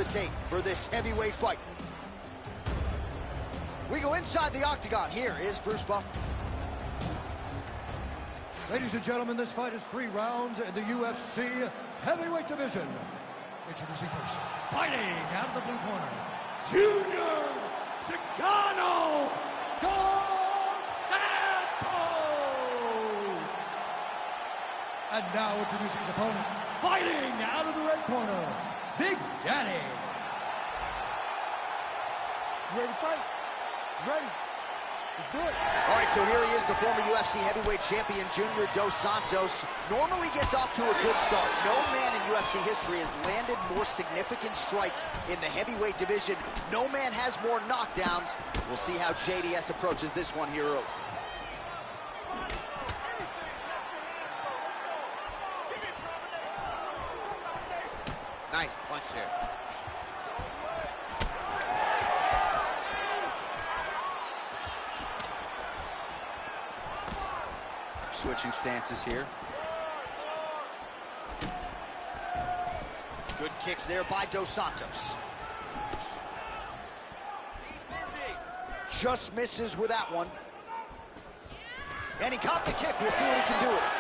the tape for this heavyweight fight. We go inside the octagon. Here is Bruce Buffer. Ladies and gentlemen, this fight is 3 rounds in the UFC heavyweight division. Introducing first, fighting out of the blue corner, Junior Cigano Dos Santos. And now introducing his opponent, fighting out of the red corner, Big Daddy. You ready to fight? You ready? Let's do it. All right, so here he is, the former UFC heavyweight champion, Junior Dos Santos. Normally gets off to a good start. No man in UFC history has landed more significant strikes in the heavyweight division. No man has more knockdowns. We'll see how JDS approaches this one here early. Nice punch there. Switching stances here. Good kicks there by Dos Santos. Just misses with that one. And he caught the kick. We'll see what he can do with it.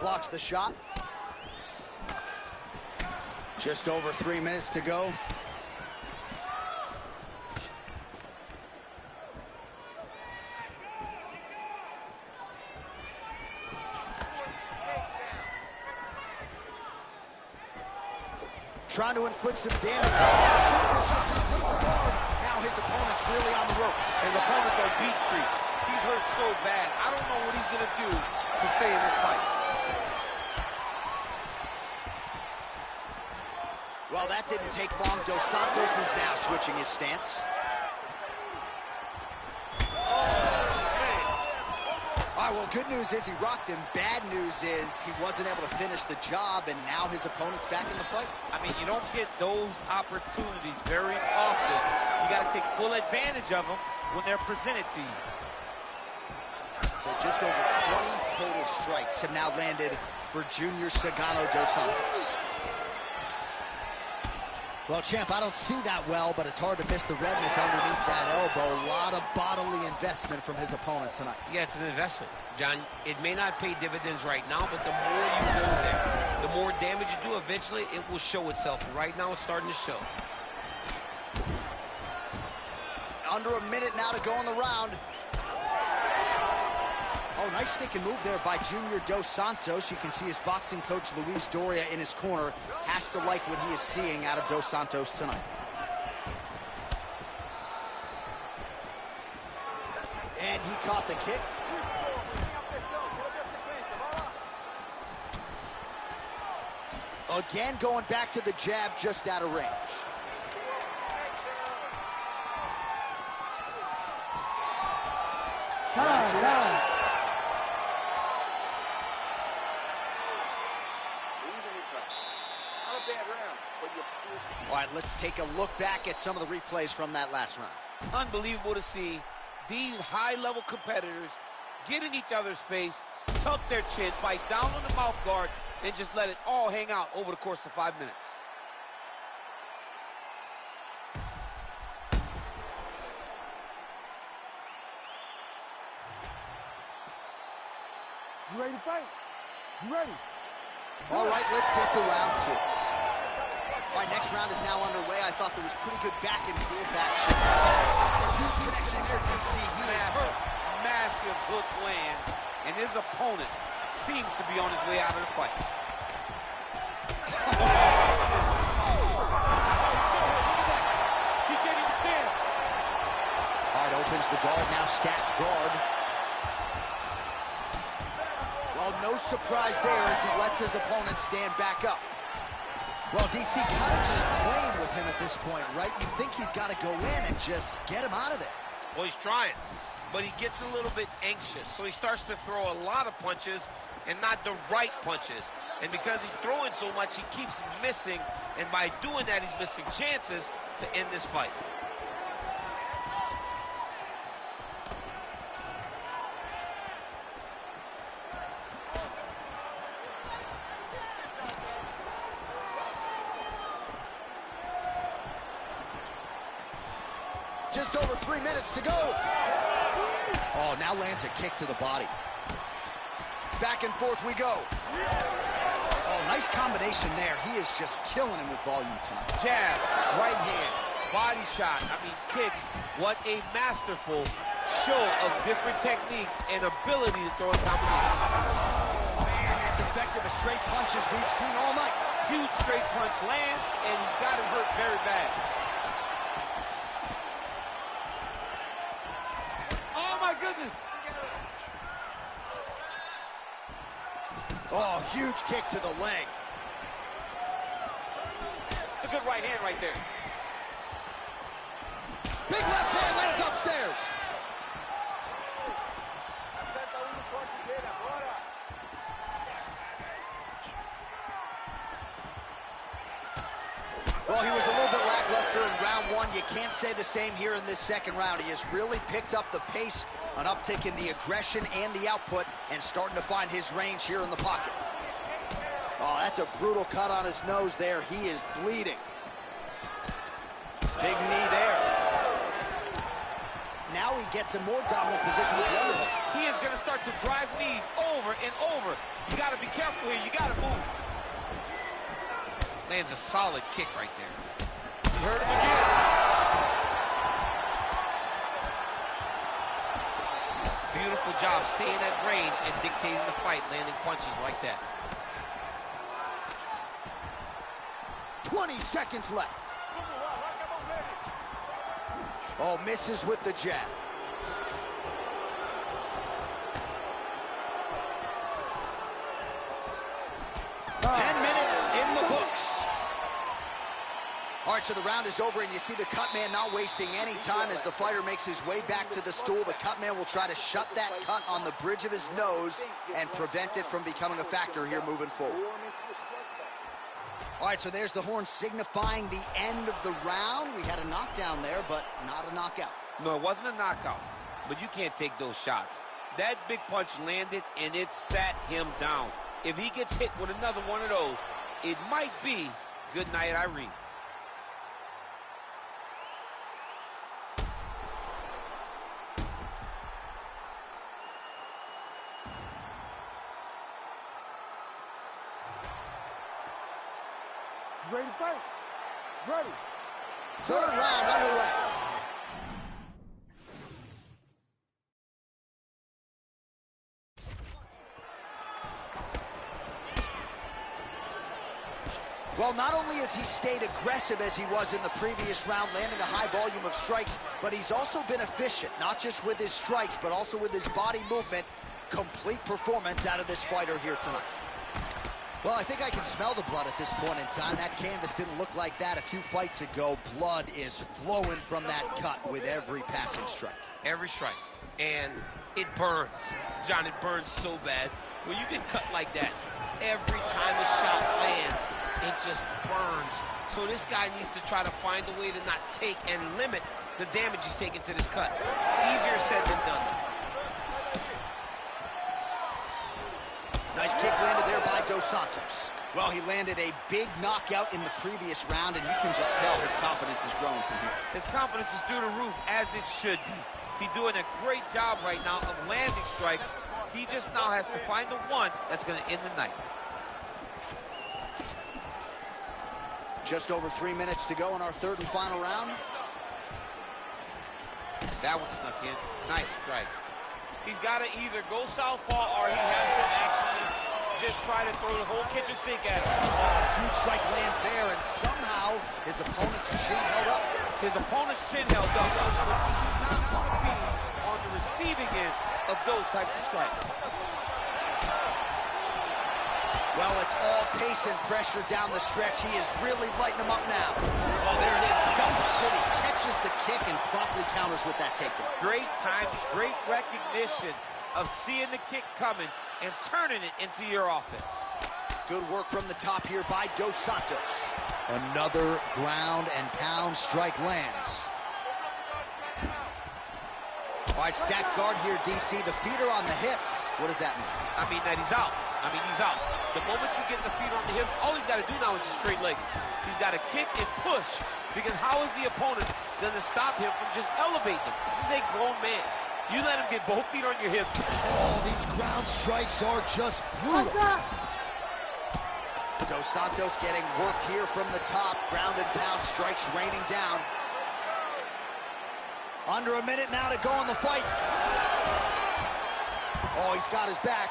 Blocks the shot. Just over 3 minutes to go. Trying to inflict some damage. Now his opponent's really on the ropes. His opponent's on Beat Street. He's hurt so bad. I don't know what he's going to do to stay in this fight. Well, that didn't take long. Dos Santos is now switching his stance. All right, well, good news is he rocked him. Bad news is he wasn't able to finish the job, and now his opponent's back in the fight. I mean, you don't get those opportunities very often. You got to take full advantage of them when they're presented to you. So just over 20 total strikes have now landed for Junior Cigano Dos Santos. Well, champ, I don't see that well, but it's hard to miss the redness underneath that elbow. A lot of bodily investment from his opponent tonight. Yeah, it's an investment, John. It may not pay dividends right now, but the more you go there, the more damage you do, eventually it will show itself. Right now, it's starting to show. Under a minute now to go in the round. Oh, nice stinking move there by Junior Dos Santos. You can see his boxing coach, Luis Doria, in his corner. Has to like what he is seeing out of Dos Santos tonight. And he caught the kick. Again, going back to the jab, just out of range. All right, let's take a look back at some of the replays from that last round. Unbelievable to see these high-level competitors get in each other's face, tuck their chin, bite down on the mouth guard, and just let it all hang out over the course of 5 minutes. You ready to fight? You ready? All right, let's get to round 2. All right, next round is now underway. I thought there was pretty good back and forth action. That's a huge connection there, DC. He is hurt. Massive hook lands, and his opponent seems to be on his way out of the fight. He can't even stand. All right, opens the guard, now stacked guard. Well, no surprise there as he lets his opponent stand back up. Well, DC kind of just playing with him at this point, right? You think he's got to go in and just get him out of there. Well, he's trying, but he gets a little bit anxious, so he starts to throw a lot of punches and not the right punches. And because he's throwing so much, he keeps missing. And by doing that, he's missing chances to end this fight. Just over 3 minutes to go. Oh, now lands a kick to the body. Back and forth we go. Oh, nice combination there. He is just killing him with volume tonight. Jab, right hand, body shot, kicks. What a masterful show of different techniques and ability to throw a combination. Oh, man, as effective as straight punches we've seen all night. Huge straight punch lands, and he's got him hurt very bad. Oh, my goodness. Oh, huge kick to the leg. It's a good right hand right there. Big left hand lands upstairs. Well, he was a little bit lackluster in round one. You can't say the same here in this second round. He has really picked up the pace, an uptick in the aggression and the output, and starting to find his range here in the pocket. Oh, that's a brutal cut on his nose there. He is bleeding. Big knee there. Now he gets a more dominant position with the underhook. He is going to start to drive knees over and over. You got to be careful here. You got to move. Lands a solid kick right there. You heard him again. Beautiful job staying at range and dictating the fight, landing punches like that. 20 seconds left. Oh, misses with the jab. All right, so the round is over, and you see the cut man not wasting any time as the fighter makes his way back to the stool. The cut man will try to shut that cut on the bridge of his nose and prevent it from becoming a factor here moving forward. All right, so there's the horn signifying the end of the round. We had a knockdown there, but not a knockout. No, it wasn't a knockout, but you can't take those shots. That big punch landed, and it sat him down. If he gets hit with another one of those, it might be good night, Irene. Ready to fight? Ready. Third round underway. Well, not only has he stayed aggressive as he was in the previous round, landing a high volume of strikes, but he's also been efficient, not just with his strikes, but also with his body movement. Complete performance out of this fighter here tonight. Well, I think I can smell the blood at this point in time. That canvas didn't look like that a few fights ago. Blood is flowing from that cut with every passing strike. Every strike. And it burns. John, it burns so bad. When you get cut like that, every time a shot lands, it just burns. So this guy needs to try to find a way to not take and limit the damage he's taking to this cut. Easier said than done. Nice kick landed there by Dos Santos. Well, he landed a big knockout in the previous round, and you can just tell his confidence is growing from here. His confidence is through the roof, as it should be. He's doing a great job right now of landing strikes. He just now has to find the one that's going to end the night. Just over 3 minutes to go in our third and final round. That one snuck in. Nice strike. He's got to either go southpaw or he has to actually just try to throw the whole kitchen sink at him. Oh, huge strike lands there, and somehow his opponent's chin held up. His opponent's chin held up, which he did not want to be on the receiving end of those types of strikes. Well, it's all pace and pressure down the stretch. He is really lighting them up now. Oh, there it is. Dump City catches the kick and promptly counters with that takedown. Great timing, great recognition of seeing the kick coming and turning it into your offense. Good work from the top here by Dos Santos. Another ground and pound strike lands. All right, stacked guard here, DC. The feet are on the hips. What does that mean? I mean that he's out. He's out. The moment you get the feet on the hips, all he's got to do now is just straight leg. He's got to kick and push, because how is the opponent going to stop him from just elevating him? This is a grown man. You let him get both feet on your hips. Oh, these ground strikes are just brutal. Dos Santos getting worked here from the top. Ground and pound strikes raining down. Under a minute now to go in the fight. Oh, he's got his back.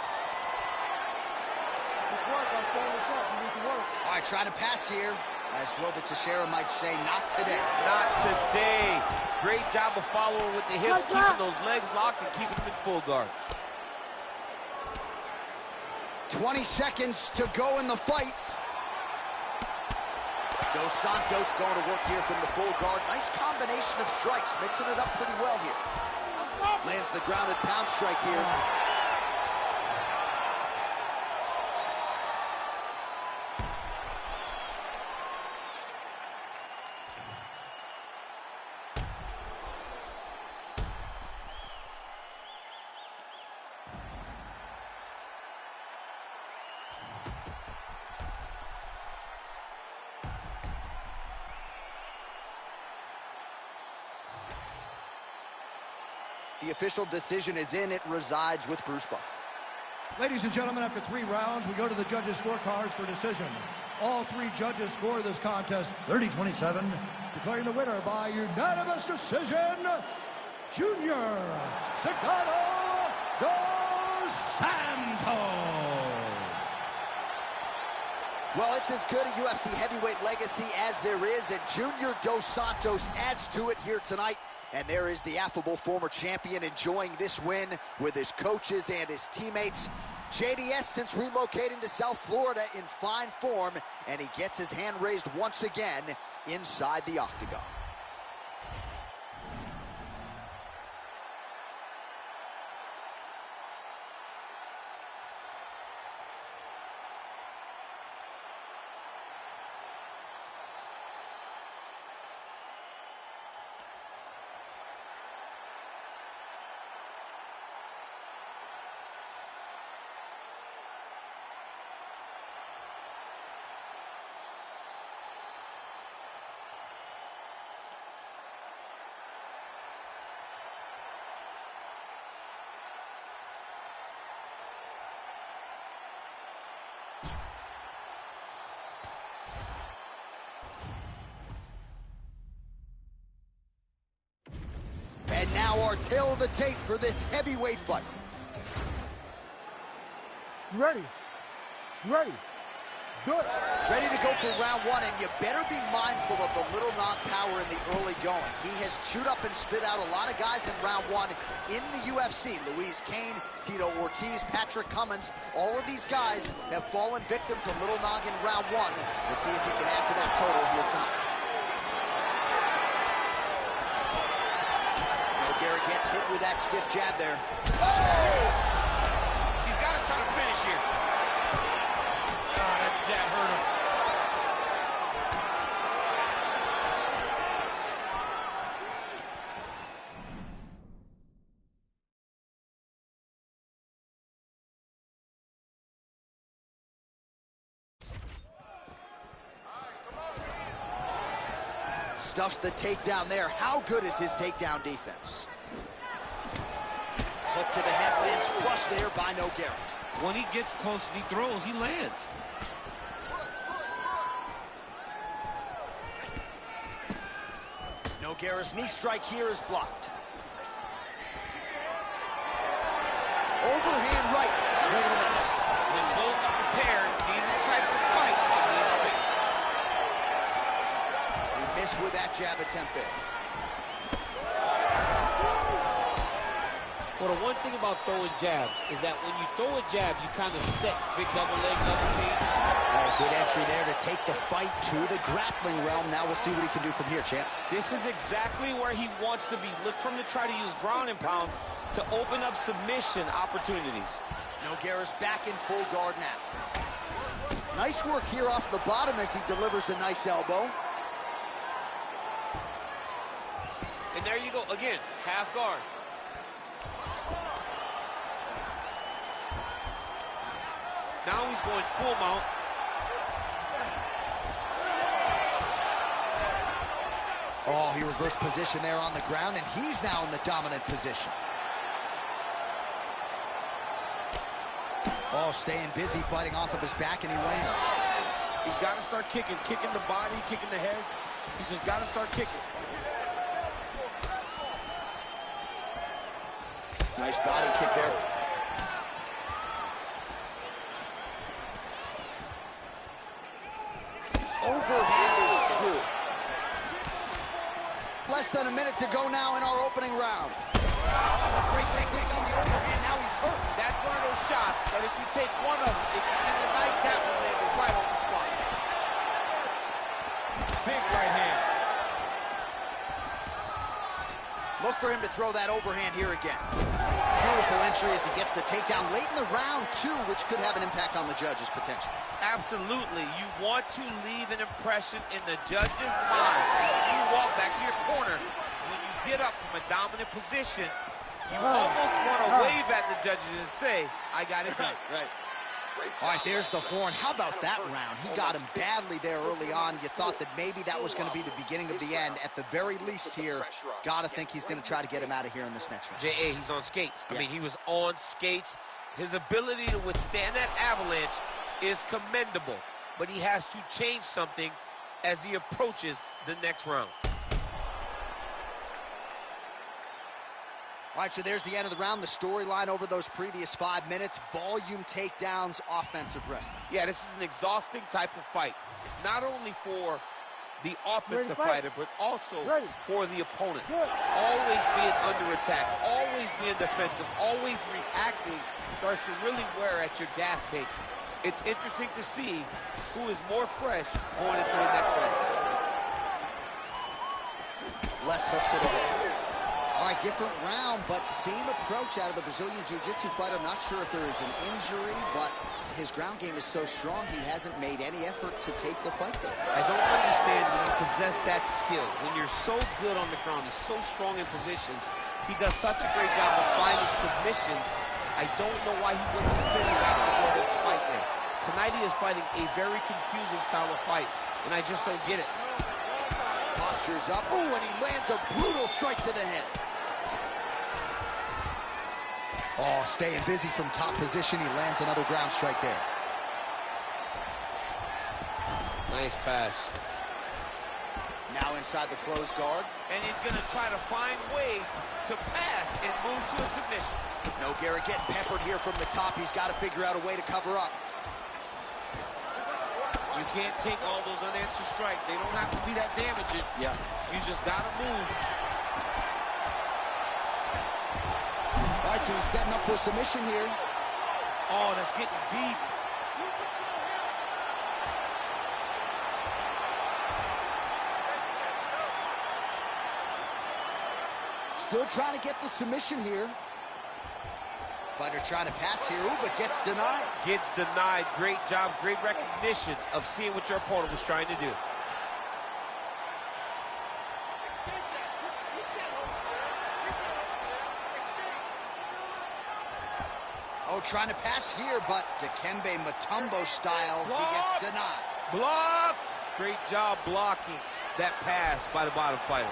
Just work. I'm standing this up. You need to work. All right, trying to pass here. As Glover Teixeira might say, not today. Not today. Great job of following with the hips, keeping those legs locked and keeping them in full guard. 20 seconds to go in the fight. Dos Santos going to work here from the full guard. Nice combination of strikes, mixing it up pretty well here. Lands the grounded pound strike here. The official decision is in. It resides with Bruce Buffer. Ladies and gentlemen, after 3 rounds, we go to the judges' scorecards for decision. All 3 judges score this contest 30-27, declaring the winner by unanimous decision, Junior Cigano Dos Santos. Well, it's as good a UFC heavyweight legacy as there is, and Junior Dos Santos adds to it here tonight. And there is the affable former champion enjoying this win with his coaches and his teammates. JDS, since relocating to South Florida, in fine form, and he gets his hand raised once again inside the octagon. And now our tail of the tape for this heavyweight fight. You ready? You ready? Let's do it. Ready to go for round 1, and you better be mindful of the little knock-power in the early going. He has chewed up and spit out a lot of guys in round 1 in the UFC. Luis Kane, Tito Ortiz, Patrick Cummins, all of these guys have fallen victim to little nog in round 1. We'll see if he can add to that total here tonight. Garrett gets hit with that stiff jab there. Oh! He's got to try to finish here. Oh, that jab hurt him. Stuffs the takedown there. How good is his takedown defense? Hook to the head, lands flush there by Nogueira. When he gets close and he throws, he lands. Nogueira's knee strike here is blocked. Overhand right, swing and a miss. When both are prepared, these are the types of fights that we expect. He missed with that jab attempt there. Well, the one thing about throwing jabs is that when you throw a jab, you kind of set big double leg, double change. Oh, good entry there to take the fight to the grappling realm. Now we'll see what he can do from here, champ. This is exactly where he wants to be. Look for him to try to use ground and pound to open up submission opportunities. Nogueira's back in full guard now. Nice work here off the bottom as he delivers a nice elbow. And there you go, again, half guard. Now he's going full mount. Oh, he reversed position there on the ground, and he's now in the dominant position. Oh, staying busy, fighting off of his back, and he lands. He's got to start kicking the body, kicking the head. He's just got to start kicking. Nice body kick there. Overhand is true. Less than a minute to go now in our opening round. Great technique on the overhand. Now he's hurt. That's one of those shots that if you take one of them, it can end the night. That one landed right on the spot. Big right hand. Look for him to throw that overhand here again. Beautiful entry as he gets the takedown late in the round, too, which could have an impact on the judges, potentially. Absolutely. You want to leave an impression in the judge's mind. You walk back to your corner. When you get up from a dominant position, you almost want to wave at the judges and say, I got it done. Right. All right, there's the horn. How about that round? He got him badly there early on. You thought that maybe that was going to be the beginning of the end. At the very least here, got to think he's going to try to get him out of here in this next round. J.A., he's on skates. Yeah. I mean, he was on skates. His ability to withstand that avalanche is commendable, but he has to change something as he approaches the next round. All right, so there's the end of the round. The storyline over those previous 5 minutes, volume takedowns, offensive wrestling. Yeah, this is an exhausting type of fight, not only for the offensive fighter, but also for the opponent. Always being under attack, always being defensive, always reacting starts to really wear at your gas tank. It's interesting to see who is more fresh going into the next round. Left hook to the head. All right, different round, but same approach out of the Brazilian Jiu-Jitsu fighter. I'm not sure if there is an injury, but his ground game is so strong, he hasn't made any effort to take the fight there. I don't understand when you possess that skill, when you're so good on the ground, he's so strong in positions. He does such a great job of finding submissions. I don't know why he wouldn't spin the vast majority of the fight there. Tonight he is fighting a very confusing style of fight, and I just don't get it. Posture's up. Ooh, and he lands a brutal strike to the head. Oh, staying busy from top position. He lands another ground strike there. Nice pass. Now inside the closed guard. And he's going to try to find ways to pass and move to a submission. Nogueira getting peppered here from the top. He's got to figure out a way to cover up. You can't take all those unanswered strikes. They don't have to be that damaging. Yeah. You just got to move. All right, so he's setting up for submission here. Oh, that's getting deep. Still trying to get the submission here. Fighter trying to pass here, ooh, but gets denied. Gets denied. Great job, great recognition of seeing what your opponent was trying to do. Oh, trying to pass here, but Dikembe Mutombo style, he gets denied. Blocked. Great job blocking that pass by the bottom fighter.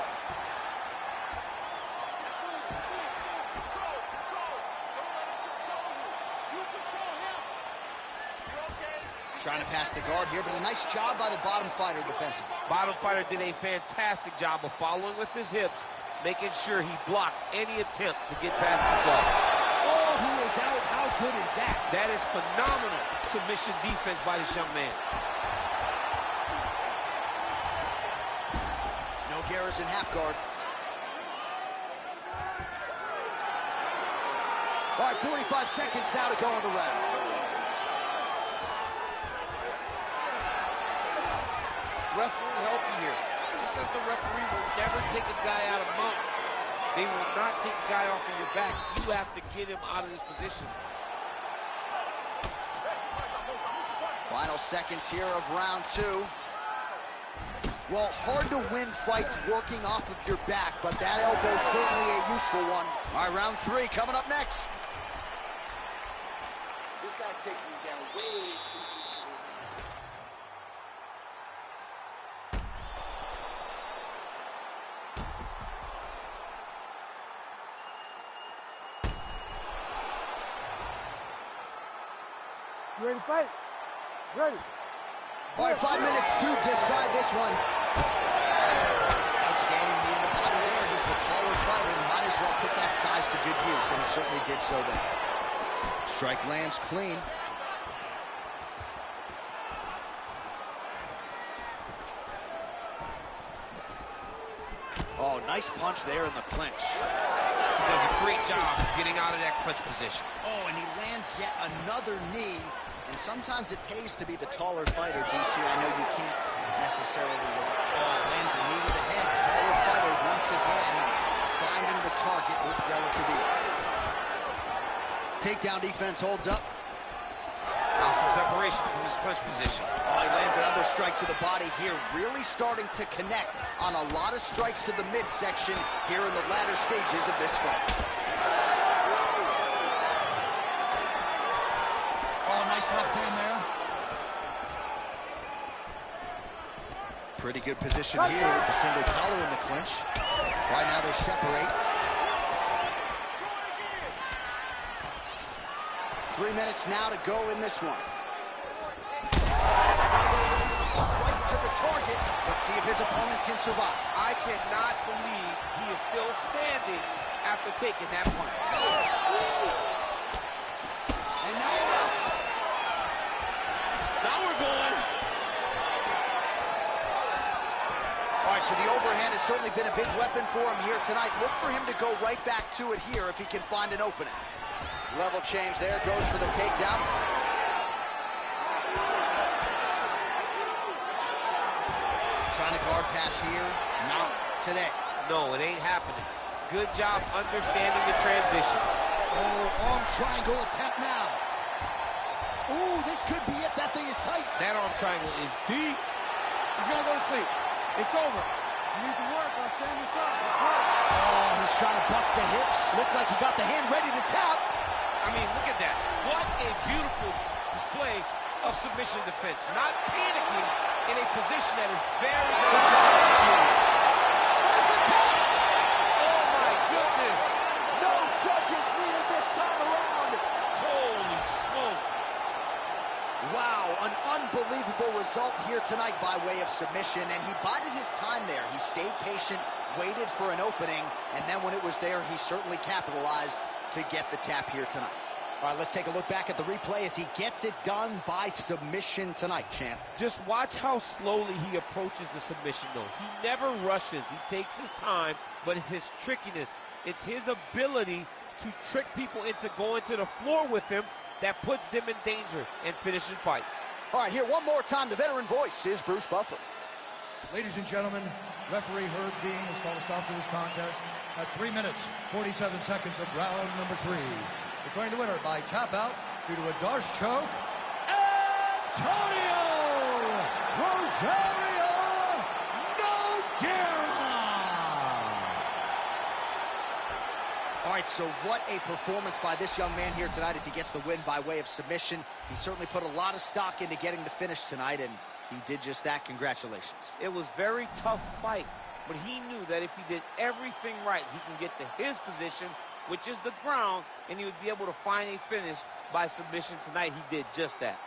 Trying to pass the guard here, but a nice job by the bottom fighter defensively. Bottom fighter did a fantastic job of following with his hips, making sure he blocked any attempt to get past his guard. Oh, he is out. How good is that? That is phenomenal submission defense by this young man. Nogueira's in half guard. All right, 45 seconds now to go in the round. Referee will help you here. Just as the referee will never take a guy out of mount, they will not take a guy off of your back. You have to get him out of this position. Final seconds here of round 2. Well, hard to win fights working off of your back, but that elbow's certainly a useful one. All right, round 3 coming up next. This guy's taking you down way too easily, man. You ready to fight? Ready. All right, 5 minutes to decide this one. Outstanding knee to the body there. He's the taller fighter. Might as well put that size to good use, and he certainly did so there. Strike lands clean. Oh, nice punch there in the clinch. He does a great job getting out of that clinch position. Oh, and he lands yet another knee. And sometimes it pays to be the taller fighter, DC. I know you can't necessarily lands a knee to the head. Taller fighter once again finding the target with relative ease. Takedown defense holds up. Now some separation from his clinch position. Oh, he lands another strike to the body here. Really starting to connect on a lot of strikes to the midsection here in the latter stages of this fight. Oh, nice left hand there. Pretty good position here with the single collar in the clinch. Right now they separate. 3 minutes now to go in this one. Right to the target. Let's see if his opponent can survive. I cannot believe he is still standing after taking that punch. And now left. Now we're going. All right, so the overhand has certainly been a big weapon for him here tonight. Look for him to go right back to it here if he can find an opening. Level change there, goes for the takedown. Trying to guard pass here, not today. No, it ain't happening. Good job understanding the transition. Oh, arm triangle attempt now. Ooh, this could be it. That thing is tight. That arm triangle is deep. He's gonna go to sleep. It's over. You need to work on standing shot. Oh, he's trying to buck the hips. Looked like he got the hand ready to tap. I mean, look at that. What a beautiful display of submission defense. Not panicking in a position that is very, very difficult. There's the tap. Oh, my goodness. No judges needed this time around. Holy smokes. Wow, an unbelievable result here tonight by way of submission, and he bided his time there. He stayed patient, waited for an opening, and then when it was there, he certainly capitalized to get the tap here tonight. All right, let's take a look back at the replay as he gets it done by submission tonight, champ. Just watch how slowly he approaches the submission, though. He never rushes. He takes his time, but it's his trickiness. It's his ability to trick people into going to the floor with him that puts them in danger and finishing fights. All right, here one more time. The veteran voice is Bruce Buffer. Ladies and gentlemen, referee Herb Dean has called a stop to this contest at 3 minutes, 47 seconds of round number 3. Declaring the winner by tap out due to a Darce choke, Antonio Rosario Nogueira. All right, so what a performance by this young man here tonight as he gets the win by way of submission. He certainly put a lot of stock into getting the finish tonight, and he did just that. Congratulations. It was a very tough fight, but he knew that if he did everything right, he can get to his position, which is the ground, and he would be able to find a finish by submission tonight. He did just that.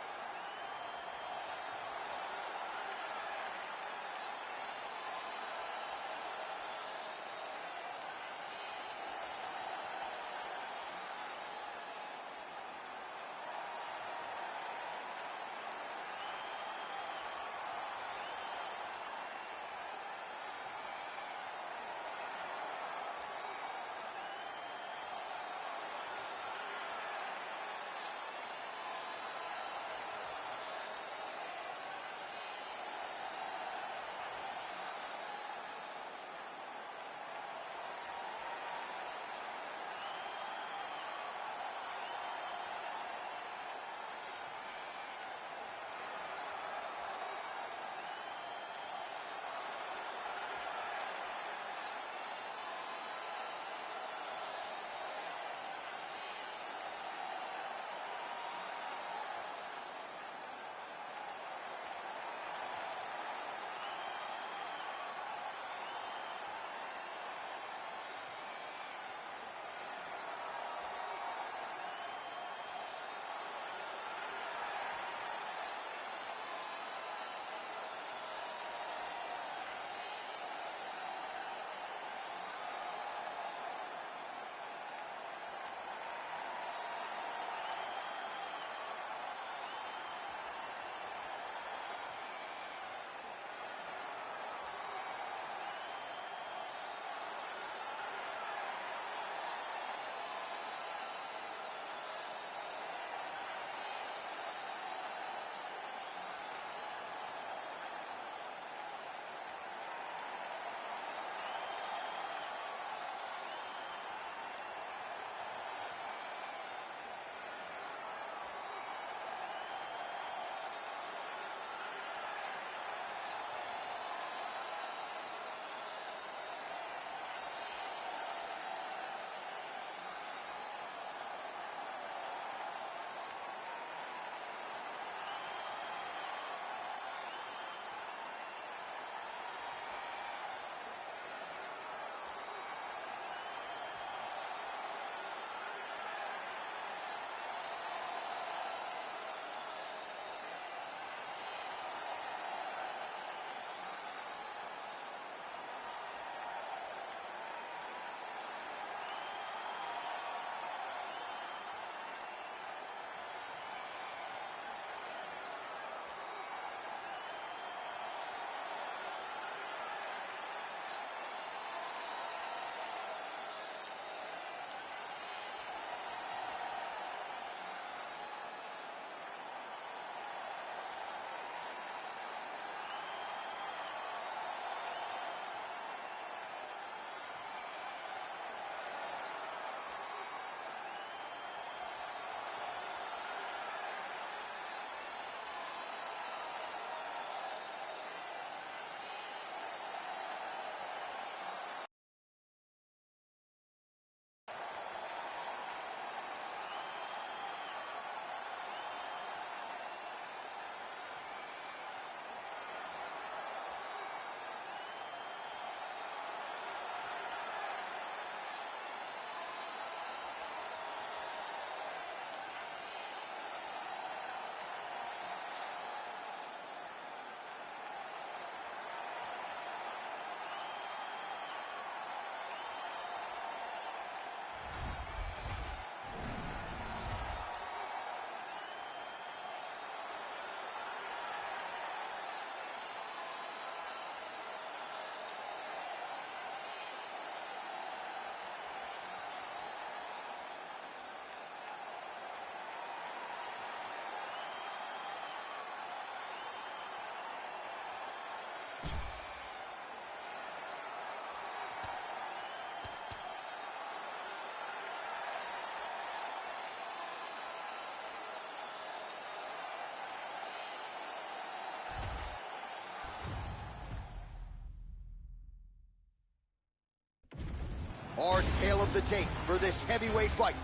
Hard tale of the tape for this heavyweight fight.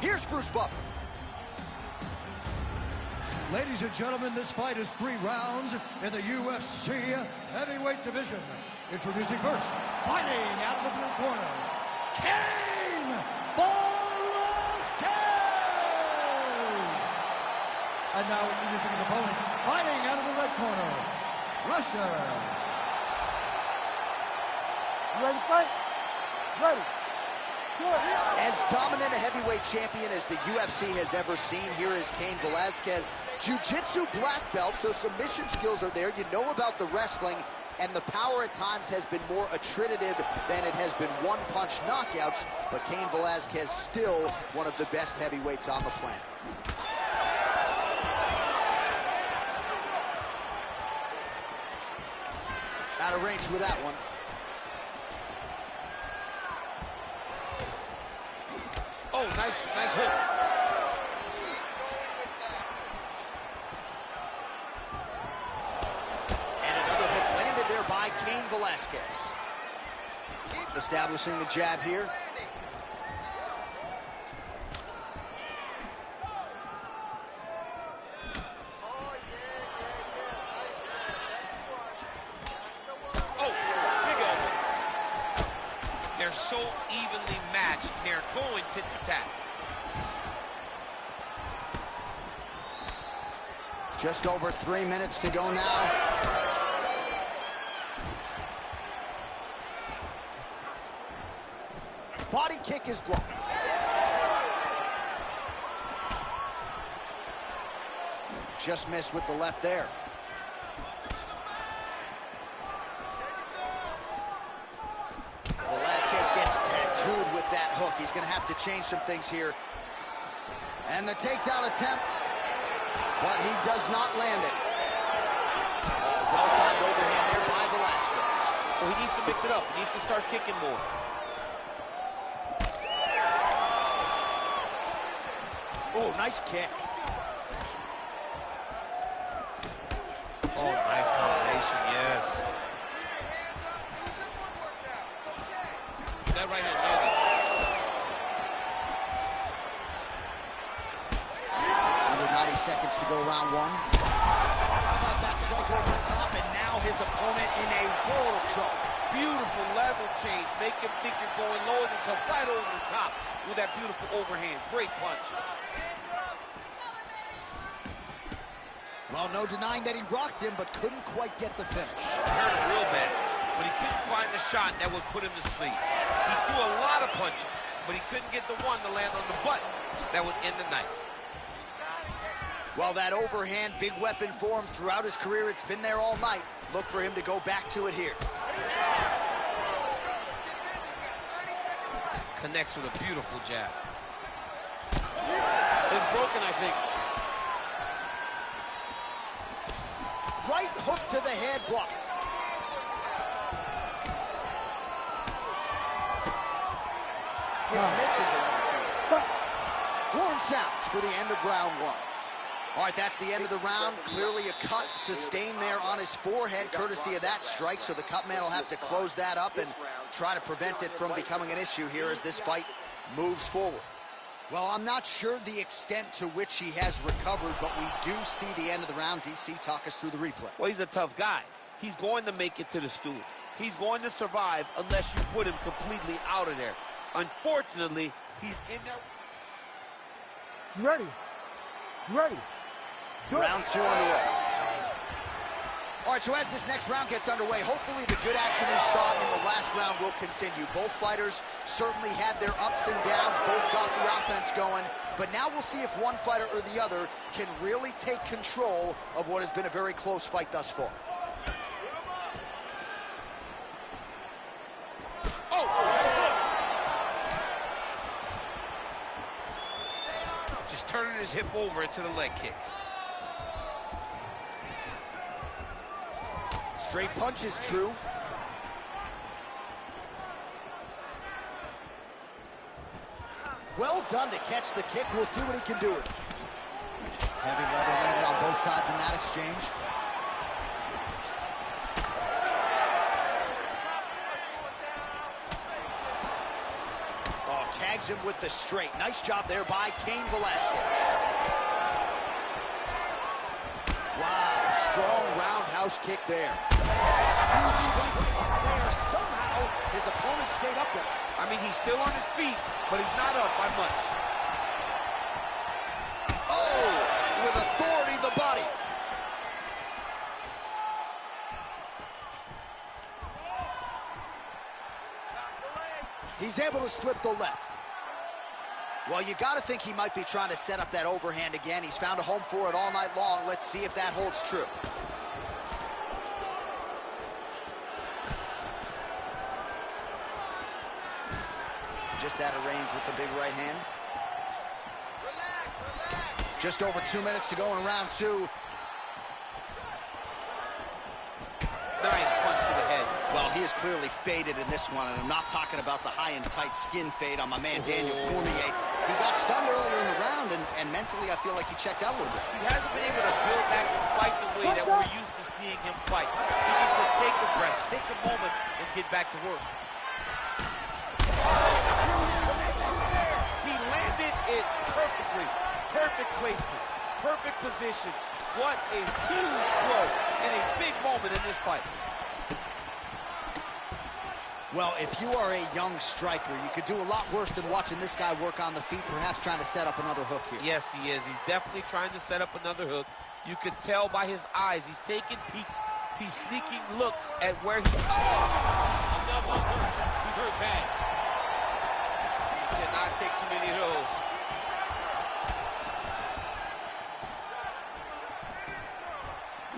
Here's Bruce Buffer. Ladies and gentlemen, this fight is 3 rounds in the UFC heavyweight division. Introducing first, fighting out of the blue corner, Cain Velasquez! And now introducing his opponent, fighting out of the red corner, Russia. You ready to fight? Ready. As dominant a heavyweight champion as the UFC has ever seen, here is Cain Velasquez. Jiu-jitsu black belt, so submission skills are there. You know about the wrestling, and the power at times has been more attritive than it has been one-punch knockouts, but Cain Velasquez still one of the best heavyweights on the planet. Out of range with that one. Oh, nice hook. And another hook landed there by Cain Velasquez. Establishing the jab here. Oh, big elbow. They're so evenly matched. They're going tit for tat. Just over 3 minutes to go now. Body kick is blocked. Just missed with the left there. Velasquez gets tattooed with that hook. He's going to have to change some things here. And the takedown attempt, but he does not land it. Well-timed overhand there by Velasquez. So he needs to mix it up. He needs to start kicking more. Oh, nice kick. Oh, nice combination, yes. That right hand landed. Under 90 seconds to go, round 1. How about that strike over the top, and now his opponent in a world of trouble. Beautiful level change. Make him think you're going lower than to right over the top with that beautiful overhand. Great punch. Well, no denying that he rocked him, but couldn't quite get the finish. Hurt him real bad, but he couldn't find the shot that would put him to sleep. He threw a lot of punches, but he couldn't get the one to land on the button that would end the night. Well, that overhand, big weapon for him throughout his career. It's been there all night. Look for him to go back to it here. Connects with a beautiful jab. It's broken, I think. Right hook to the head, blocked. His misses are on the team. Horn sounds for the end of round 1. All right, that's the end of the round. Clearly a cut sustained there on his forehead, courtesy of that strike, so the cut man will have to close that up and try to prevent it from becoming an issue here as this fight moves forward. Well, I'm not sure the extent to which he has recovered, but we do see the end of the round. DC, talk us through the replay. Well, he's a tough guy. He's going to make it to the stool. He's going to survive unless you put him completely out of there. Unfortunately, he's in there. You ready? You ready? Round 2 underway. All right, so as this next round gets underway, hopefully the good action we saw in the last round will continue. Both fighters certainly had their ups and downs, both got the offense going, but now we'll see if one fighter or the other can really take control of what has been a very close fight thus far. Just turning his hip over into the leg kick. Straight punch is true. Well done to catch the kick. We'll see what he can do with it. Heavy leather landed on both sides in that exchange. tags him with the straight. Nice job there by Cain Velasquez. Wow, strong roundhouse kick there. Somehow, his opponent stayed upright. I mean, he's still on his feet, but he's not up by much. Oh, with authority to the body. He's able to slip the left. Well, you got to think he might be trying to set up that overhand again. He's found a home for it all night long. Let's see if that holds true. Just out of range with the big right hand. Relax. Just over 2 minutes to go in round two. Nice punch to the head. Well, he is clearly faded in this one, and I'm not talking about the high and tight skin fade on my man Daniel Cormier. He got stunned earlier in the round, and mentally I feel like he checked out a little bit. He hasn't been able to build back and fight the way that we're used to seeing him fight. He needs to take a breath, take a moment, and get back to work. He landed it perfectly. Perfect placement, perfect position. What a huge blow in a big moment in this fight. Well, if you are a young striker, you could do a lot worse than watching this guy work on the feet, perhaps trying to set up another hook here. Yes, he is. He's definitely trying to set up another hook. You can tell by his eyes. He's taking peeks. He's sneaking looks at where he... Another hook. He's hurt bad. He cannot take too many of those.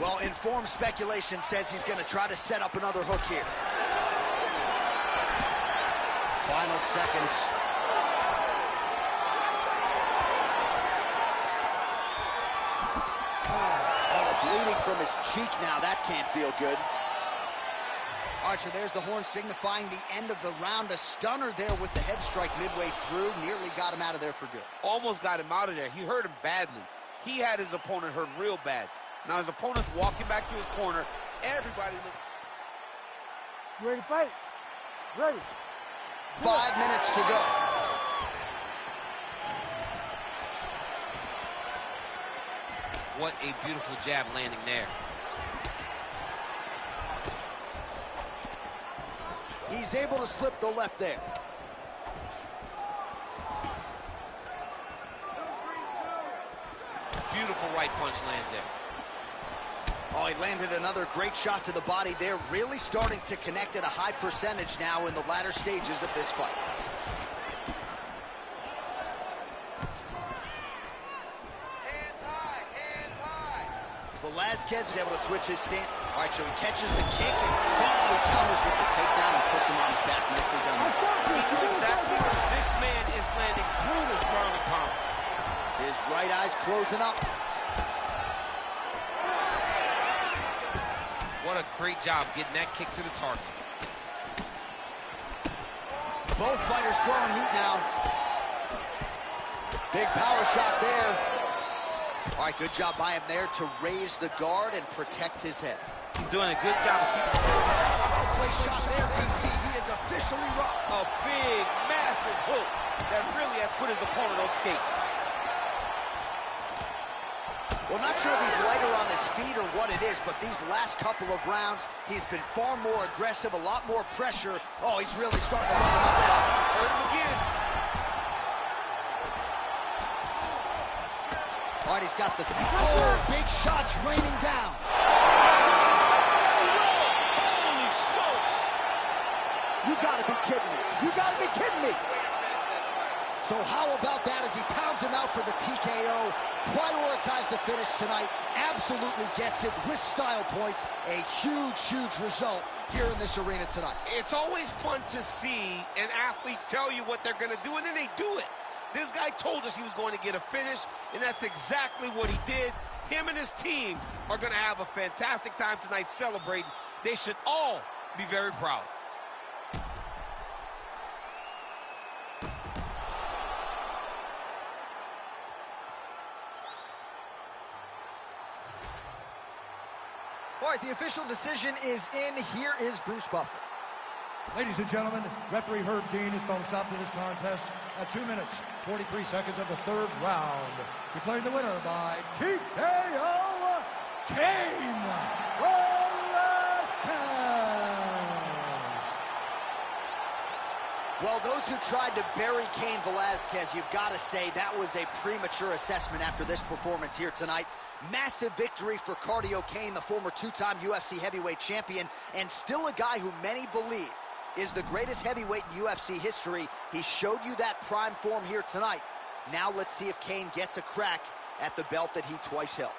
Well, informed speculation says he's going to try to set up another hook here. Final seconds. Oh, bleeding from his cheek now. That can't feel good. All right, so there's the horn signifying the end of the round. A stunner there with the head strike midway through. Nearly got him out of there for good. Almost got him out of there. He hurt him badly. He had his opponent hurt real bad. Now his opponent's walking back to his corner. Everybody look. You ready to fight? Ready. 5 minutes to go. What a beautiful jab landing there. He's able to slip the left there. Beautiful right punch lands there. Oh, he landed another great shot to the body there, really starting to connect at a high percentage now in the latter stages of this fight. Hands high, hands high. Velasquez is able to switch his stand. All right, so he catches the kick and promptly counters with the takedown and puts him on his back. Nicely done. He knew exactly what this man is landing. Brutal ground and pound. His right eye's closing up. What a great job getting that kick to the target. Both fighters throwing heat now. Big power shot there. All right, good job by him there to raise the guard and protect his head. He's doing a good job of keeping. Well-placed shot there, DC. He is officially rocked. A big, massive hook that really has put his opponent on skates. Well, not sure if he's lighter on his feet or what it is, but these last couple of rounds, he's been far more aggressive, a lot more pressure. Oh, he's really starting to load him up now. Hurt him again. All right, he's got the... Oh, big shots raining down. Holy smokes. You gotta be kidding me. You gotta be kidding me. So how about that as he pounds him out for the TKO? Prioritized the finish tonight. Absolutely gets it with style points. A huge, huge result here in this arena tonight. It's always fun to see an athlete tell you what they're going to do, and then they do it. This guy told us he was going to get a finish, and that's exactly what he did. Him and his team are going to have a fantastic time tonight celebrating. They should all be very proud. All right, the official decision is in. Here is Bruce Buffer. Ladies and gentlemen, referee Herb Dean has thrown stop to this contest at 2 minutes, 43 seconds of the third round. Declaring the winner by TKO, Cain Velasquez. Well, those who tried to bury Cain Velasquez, you've got to say that was a premature assessment after this performance here tonight. Massive victory for Cardio Cain, the former two-time UFC heavyweight champion, and still a guy who many believe is the greatest heavyweight in UFC history. He showed you that prime form here tonight. Now let's see if Cain gets a crack at the belt that he twice held.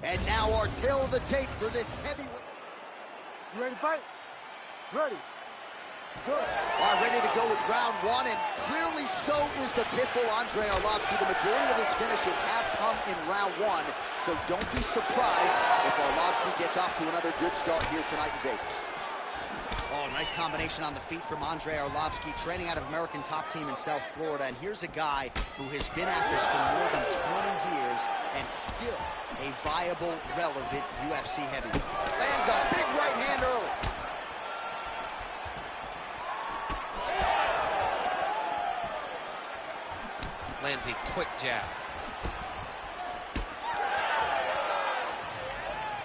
And now our tail of the tape for this heavyweight. You ready to fight? Ready. Good. All right, ready to go with round one, and clearly so is the Pitbull, Andrei Arlovski. The majority of his finishes have come in round one, so don't be surprised if Arlovski gets off to another good start here tonight in Vegas. Oh, nice combination on the feet from Andrei Arlovski, training out of American Top Team in South Florida. And here's a guy who has been at this for more than 20 years and still a viable, relevant UFC heavyweight. Lands a big right hand early. Lands a quick jab.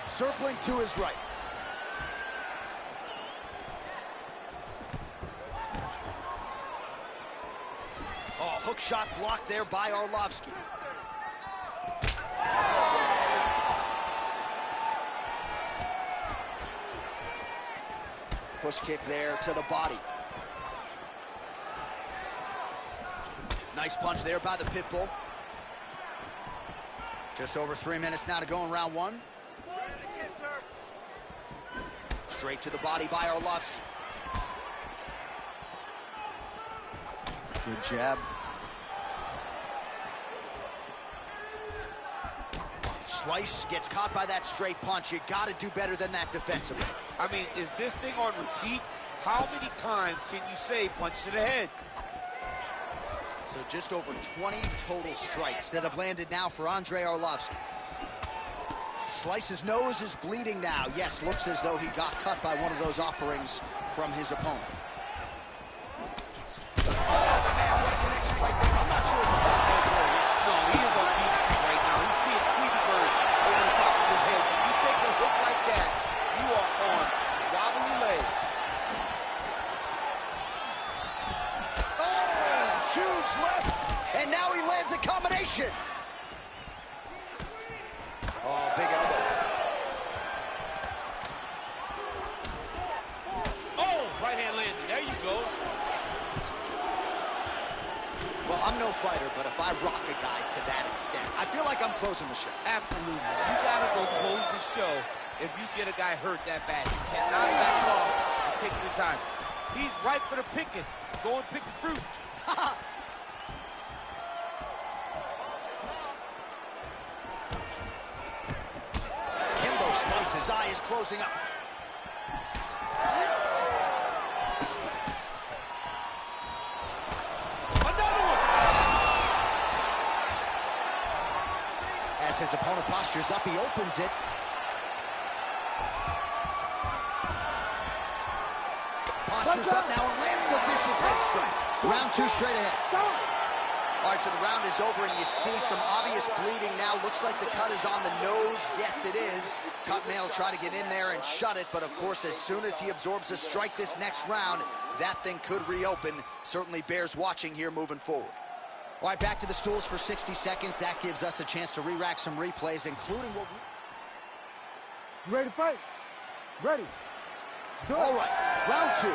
Circling to his right. Oh, hook shot blocked there by Arlovski. Push kick there to the body. Nice punch there by the Pitbull. Just over 3 minutes now to go in round one. Straight to the body by Arlovski. Good jab. Slice gets caught by that straight punch. You got to do better than that defensively. I mean, is this thing on repeat? How many times can you say punch to the head? So just over 20 total strikes that have landed now for Andrei Arlovski. Slice's nose is bleeding now. Yes, looks as though he got cut by one of those offerings from his opponent. Oh, man, what a connection right there. I'm not sure his opponent knows where he is. No, he is on Beach Street right now. He's seeing Tweety Bird over the top of his head. When you take a hook like that, you are on wobbly legs. Oh, huge left. And now he lands a combination. Oh, big elbow. Oh, right hand landed. There you go. Well, I'm no fighter, but if I rock a guy to that extent, I feel like I'm closing the show. Absolutely. You got to go close the show if you get a guy hurt that bad. You cannot back off and take your time. He's ripe for the picking. Go and pick the fruit. Kimbo Slice, his eye is closing up. Another one. As his opponent postures up, he opens it. Postures up now and lands the vicious head strike. Round two straight ahead. All right, so the round is over, and you see some obvious bleeding now. Looks like the cut is on the nose. Yes, it is. Cut man will try to get in there and shut it, but of course, as soon as he absorbs a strike this next round, that thing could reopen. Certainly bears watching here moving forward. All right, back to the stools for 60 seconds. That gives us a chance to re-rack some replays, including what You ready to fight? Ready. All right, round two.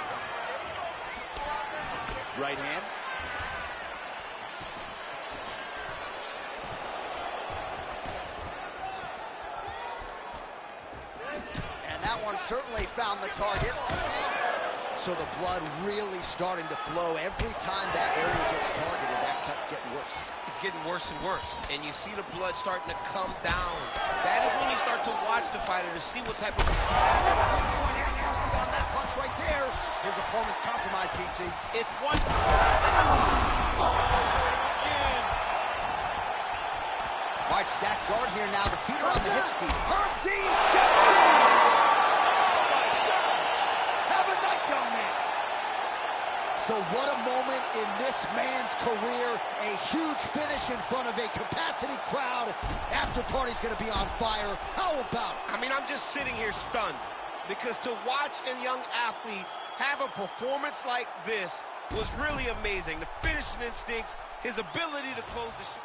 Right hand. And that one certainly found the target. So the blood really starting to flow. Every time that area gets targeted, that cut's getting worse. It's getting worse and worse, and you see the blood starting to come down. That is when you start to watch the fighter to see what type of... See on that punch right there. His opponent's compromised, DC. It's one. All right, stacked guard here now. The feet are on the hip skis. Herb Dean steps in. Have a night, young man. So what a moment in this man's career. A huge finish in front of a capacity crowd. After party's going to be on fire. How about it? I mean, I'm just sitting here stunned, because to watch a young athlete have a performance like this was really amazing. The finishing instincts, his ability to close the show.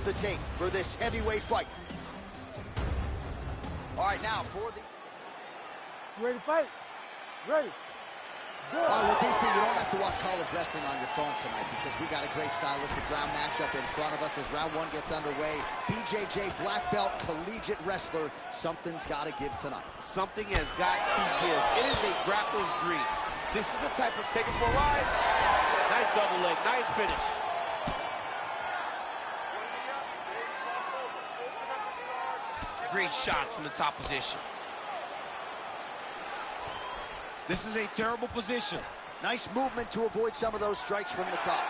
the tape for this heavyweight fight. All right, now for the... You ready to fight? Ready. All right, well, DC, you don't have to watch college wrestling on your phone tonight because we got a great stylistic round matchup in front of us as round one gets underway. BJJ, black belt, collegiate wrestler. Something's got to give tonight. Something has got to give. It is a grappler's dream. This is the type of take it for a ride. Nice double leg, nice finish. Great shots from the top position. This is a terrible position. Nice movement to avoid some of those strikes from the top.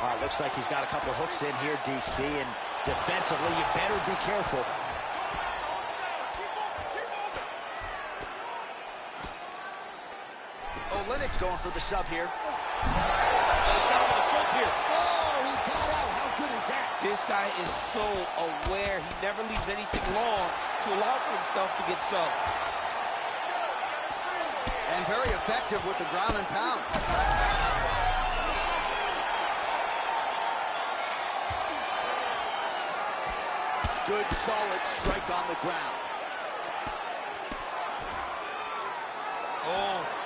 All right, looks like he's got a couple hooks in here, DC, and defensively, you better be careful. Oleinik going for the sub here. He's got him on a choke here. Oh, he got out. How good is that? This guy is so aware. He never leaves anything long to allow for himself to get subbed. And very effective with the ground and pound. Good, solid strike on the ground. Oh.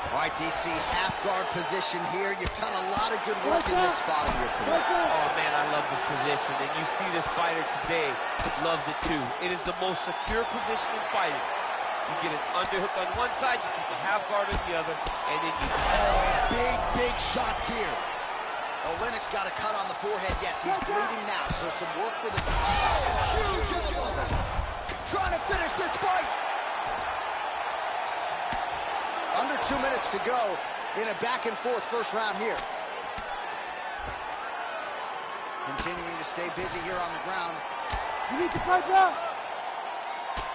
All right, DC, half guard position here. You've done a lot of good work in this spot in your career. Oh, man, I love this position. And you see this fighter today loves it, too. It is the most secure position in fighting. You get an underhook on one side, you keep the half guard on the other, and then you... Oh, big shots here. Oleinik's got a cut on the forehead. Yes, he's bleeding now, so some work for the... Oh, huge elbow. Trying to finish this fight. Under 2 minutes to go in a back-and-forth first round here. Continuing to stay busy here on the ground. You need to fight now.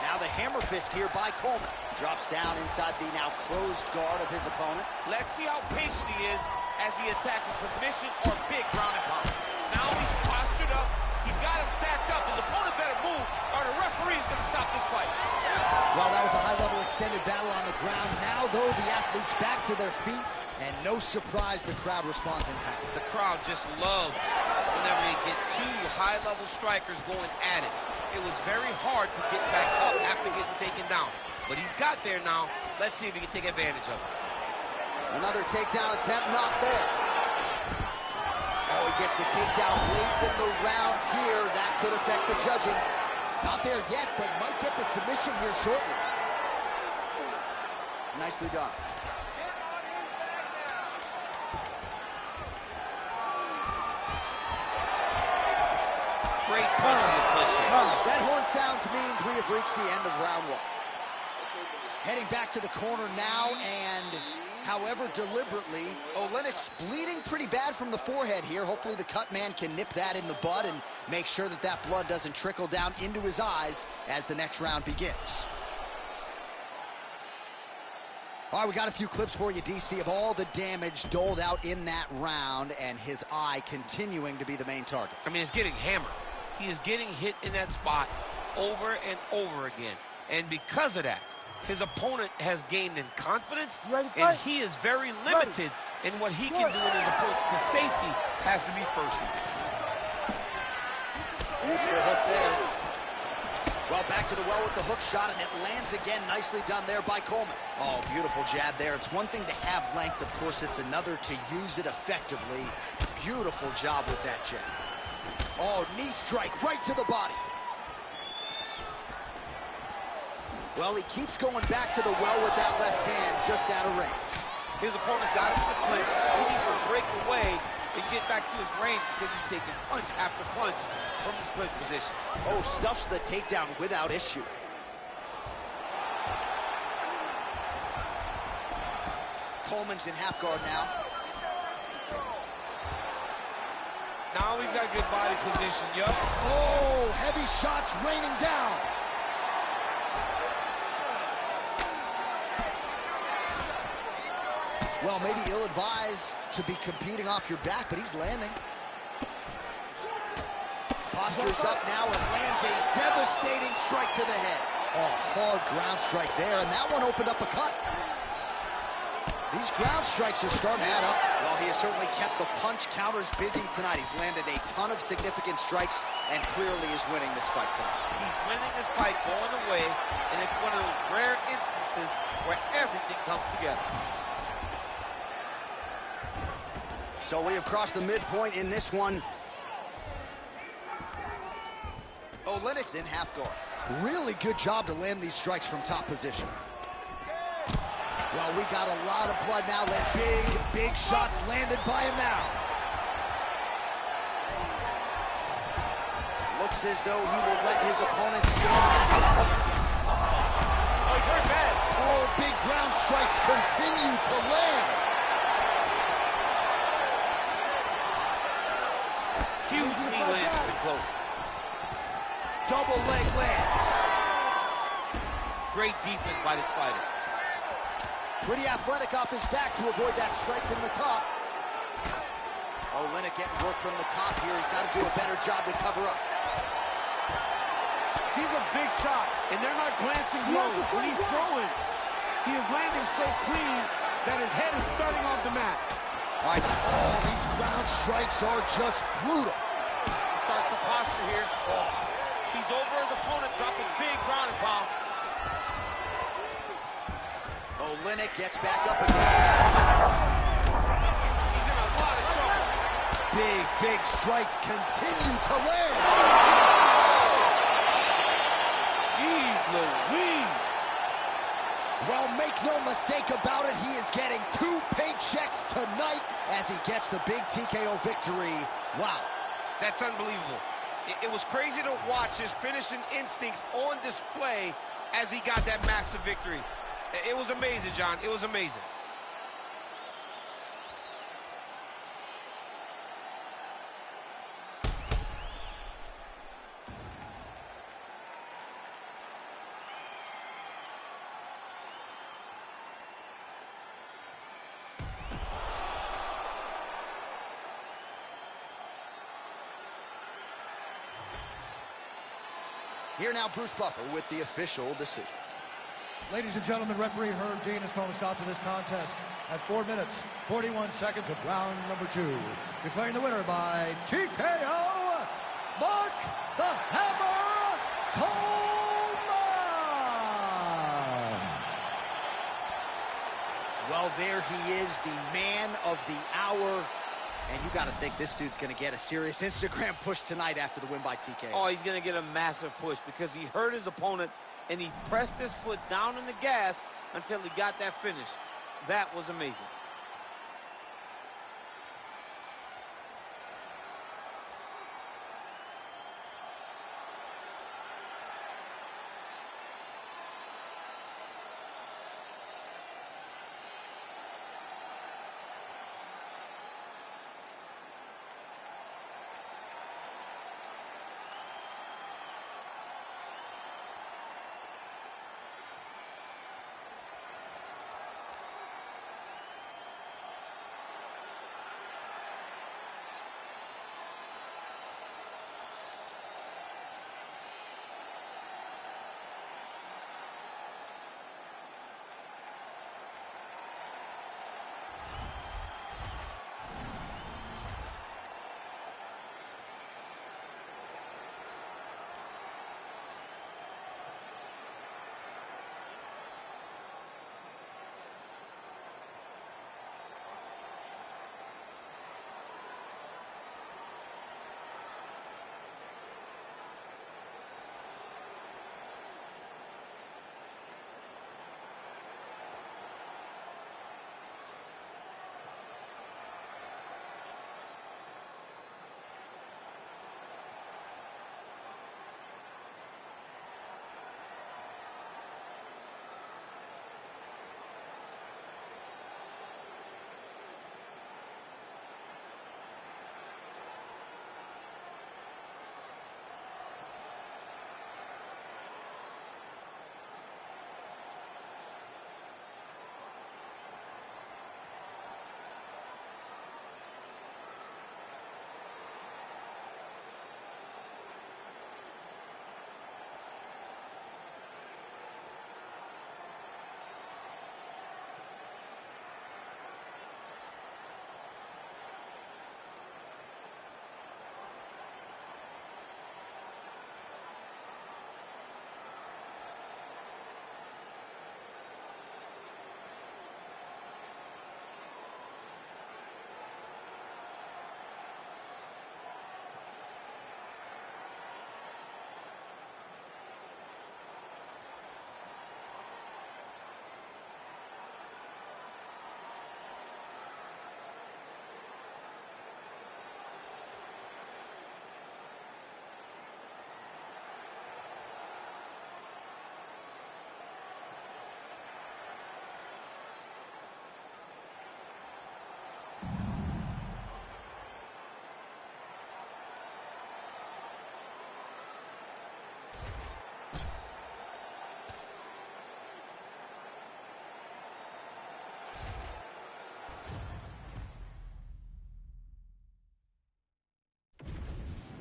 Now the hammer fist here by Coleman. Drops down inside the now closed guard of his opponent. Let's see how patient he is as he attacks a submission or big ground and pound. Now he's postured up. He's got him stacked up. His opponent better move or the referee is going to stop this fight. Well, that was a high-level extended battle on the ground. Now, though, the athletes back to their feet, and no surprise the crowd responds in kind. The crowd just loves whenever they get two high-level strikers going at it. It was very hard to get back up after getting taken down. But he's got there now. Let's see if he can take advantage of it. Another takedown attempt, not there. Oh, he gets the takedown late in the round here. That could affect the judging. Not there yet, but might get the submission here shortly. Nicely done. Great punch in the clinch here. That horn sounds means we have reached the end of round one. Heading back to the corner now, and however deliberately, Oleinik's bleeding pretty bad from the forehead here. Hopefully the cut man can nip that in the bud and make sure that that blood doesn't trickle down into his eyes as the next round begins. All right, we got a few clips for you, DC, of all the damage doled out in that round, and his eye continuing to be the main target. I mean, it's getting hammered. He is getting hit in that spot over and over again. And because of that, his opponent has gained in confidence, and he is very limited in what he can do in his approach, because safety has to be first. There's the hook there. Well, back to the well with the hook shot, and it lands again. Nicely done there by Coleman. Oh, beautiful jab there. It's one thing to have length. Of course, it's another to use it effectively. Beautiful job with that jab. Oh, knee strike right to the body. Well, he keeps going back to the well with that left hand, just out of range. His opponent's got him in the clinch. He needs to break away and get back to his range because he's taking punch after punch from this clinch position. Oh, stuffs the takedown without issue. Coleman's in half guard now. Now he's got good body position, yup. Oh, heavy shots raining down. Well, maybe ill-advised to be competing off your back, but he's landing. Postures up now and lands a devastating strike to the head. Oh, hard ground strike there, and that one opened up a cut. These ground strikes are starting to add up. Well, he has certainly kept the punch counters busy tonight. He's landed a ton of significant strikes and clearly is winning this fight tonight. He's winning this fight going away, and it's one of those rare instances where everything comes together. So we have crossed the midpoint in this one. Oleinik in half guard. Really good job to land these strikes from top position. Well, we got a lot of blood now. Big shots landed by him now. Looks as though he will let his opponent stand. Oh, he's hurt bad. All big ground strikes continue to land. Huge knee lands pretty close. Double leg lands. Great defense by this fighter. Pretty athletic off his back to avoid that strike from the top. Oleinik getting work from the top here. He's got to do a better job to cover up. These are big shots, and they're not glancing blows. When he's throwing, he is landing so clean that his head is starting off the mat. All right, all these ground strikes are just brutal. He starts to posture here. Oh, he's over his opponent, dropping big ground and pound. Oleinik gets back up again. He's in a lot of trouble. Big strikes continue to land. Jeez Louise. Well, make no mistake about it, he is getting 2 paychecks tonight as he gets the big TKO victory. Wow. That's unbelievable. It was crazy to watch his finishing instincts on display as he got that massive victory. It was amazing, John. It was amazing. Here now, Bruce Buffer with the official decision. Ladies and gentlemen, referee Herb Dean has called a stop to this contest at 4 minutes, 41 seconds of round number 2. Declaring the winner by TKO, Mark the Hammer Coleman. Well, there he is, the man of the hour. And you got to think this dude's going to get a serious Instagram push tonight after the win by TKO. Oh, he's going to get a massive push because he hurt his opponent and he pressed his foot down on the gas until he got that finish. That was amazing.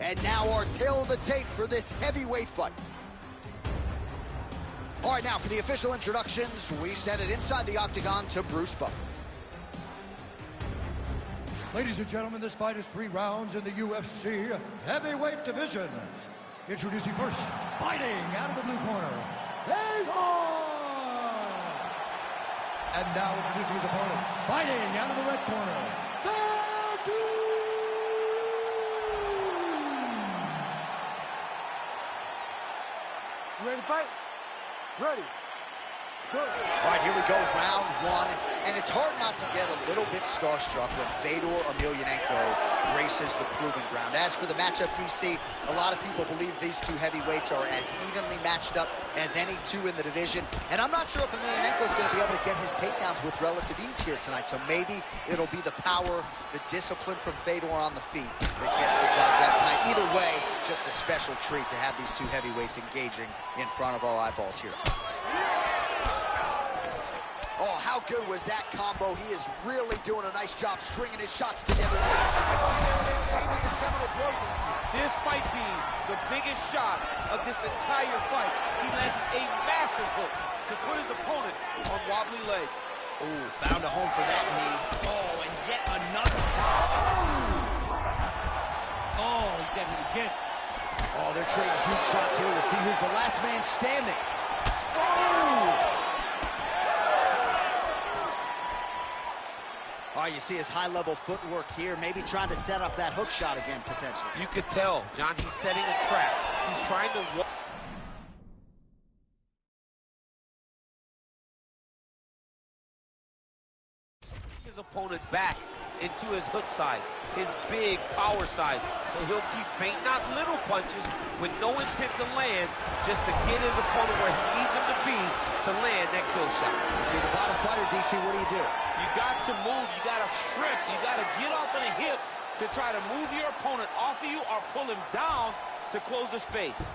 And now our tail of the tape for this heavyweight fight. All right, now for the official introductions, we send it inside the octagon to Bruce Buffer. Ladies and gentlemen, this fight is 3 rounds in the UFC heavyweight division. Introducing first, fighting out of the blue corner, Fedor! And now introducing his opponent, fighting out of the red corner, Verdun! Ready to fight? Ready. All right, here we go, round 1. And it's hard not to get a little bit starstruck when Fedor Emelianenko graces the proving ground. As for the matchup, DC, a lot of people believe these two heavyweights are as evenly matched up as any two in the division. And I'm not sure if Emelianenko is going to be able to get his takedowns with relative ease here tonight. So maybe it'll be the power, the discipline from Fedor on the feet that gets the job done tonight. Either way, just a special treat to have these two heavyweights engaging in front of our eyeballs here tonight. Oh, how good was that combo? He is really doing a nice job stringing his shots together. Maybe the seminal blow we see. This might be the biggest shot of this entire fight. He landed a massive hook to put his opponent on wobbly legs. Ooh, found a home for that knee. Oh, and yet another. Oh, he got hit again. Oh, they're trading huge shots here. We'll see who's the last man standing. Oh! All right, you see his high-level footwork here, maybe trying to set up that hook shot again, potentially. You could tell, John, he's setting a trap. He's trying to walk his opponent back into his hook side, his big power side. So he'll keep feinting out little punches with no intent to land, just to get his opponent where he needs him to be to land that kill shot. If you're the bottom fighter, DC, what do? You got to move, you got to shrimp, you got to get off of the hip to try to move your opponent off of you or pull him down to close the space.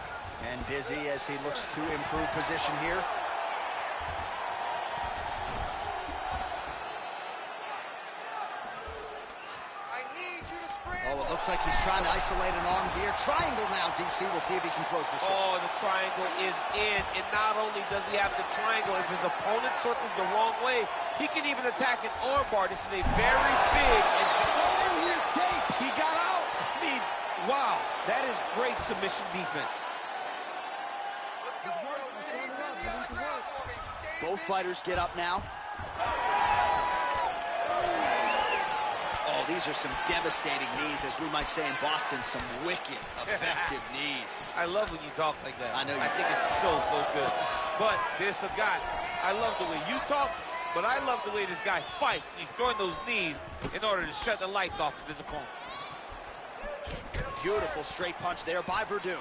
And Dizzy as he looks to improve position here. Oh, it looks like he's trying to isolate an arm here. Triangle now, DC. We'll see if he can close the shot. Oh, the triangle is in. And not only does he have the triangle, if his opponent circles the wrong way, he can even attack an arm bar. This is a very big and... Oh, he escapes! He got out. I mean, wow. That is great submission defense. Let's go, bro. Stay busy on the ground for me. Stay Both fighters get up now. Oh, these are some devastating knees, as we might say in Boston, some wicked, effective knees. I love when you talk like that. I know you I think it's so, so good. But there's a guy, I love the way you talk, but I love the way this guy fights. He's throwing those knees in order to shut the lights off of his opponent. Beautiful straight punch there by Verdun.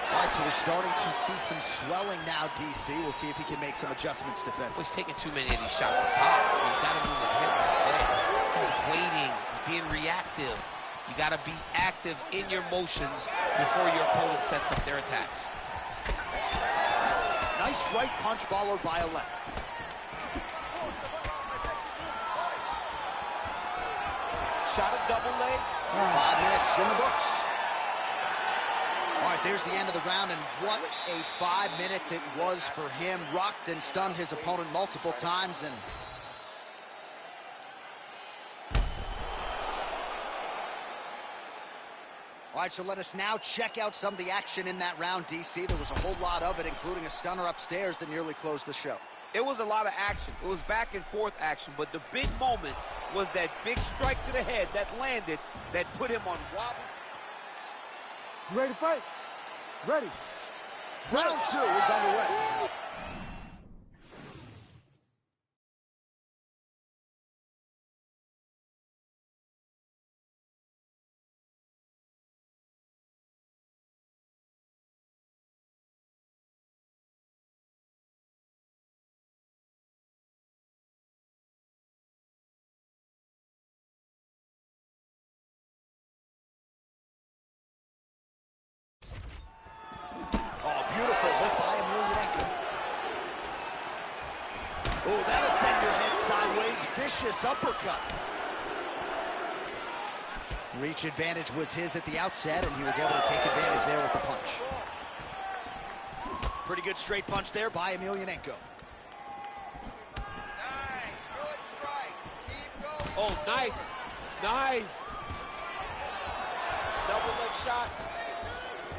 All right, so we're starting to see some swelling now, DC. We'll see if he can make some adjustments defensively. He's taking too many of these shots up top. He's got to move his head right there. He's waiting. He's being reactive. You got to be active in your motions before your opponent sets up their attacks. Nice right punch followed by a left. Shot a double leg. 5 minutes in the books. All right, there's the end of the round, and what a 5 minutes it was for him. Rocked and stunned his opponent multiple times, and all right, so let us now check out some of the action in that round, DC. There was a whole lot of it, including a stunner upstairs that nearly closed the show. It was a lot of action. It was back and forth action, but the big moment was that big strike to the head that landed, that put him on wobble. You ready to fight? Ready. Round 2 is underway. Beautiful hook by Emelianenko. Oh, that'll send your head sideways. Vicious uppercut. Reach advantage was his at the outset, and he was able to take advantage there with the punch. Pretty good straight punch there by Emelianenko. Nice, good strikes. Keep going. Oh, nice. Nice. Double leg shot.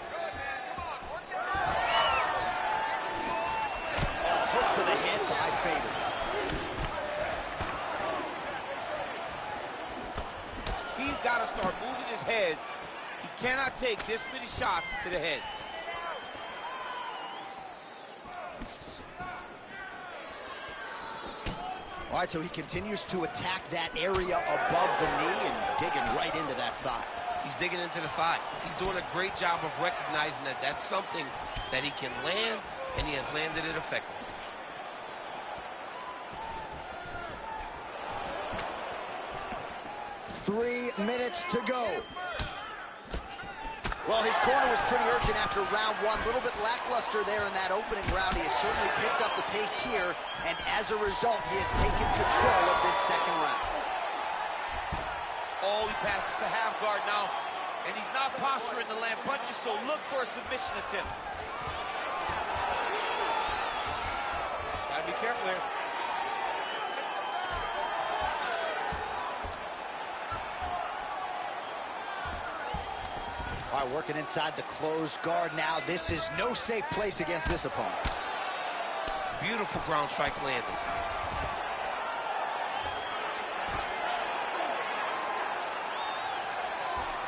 Good, man. Come on, work that. Hook to the head by Fader. He's got to start moving his head. He cannot take this many shots to the head. All right, so he continues to attack that area above the knee and digging right into that thigh. He's digging into the thigh. He's doing a great job of recognizing that that's something that he can land, and he has landed it effectively. 3 minutes to go. Well, his corner was pretty urgent after round one. A little bit lackluster there in that opening round. He has certainly picked up the pace here, and as a result, he has taken control of this second round. Oh, he passes the half guard now, and he's not posturing to land punches, so look for a submission attempt. Gotta be careful there. All right, working inside the closed guard now. This is no safe place against this opponent. Beautiful ground strikes landed.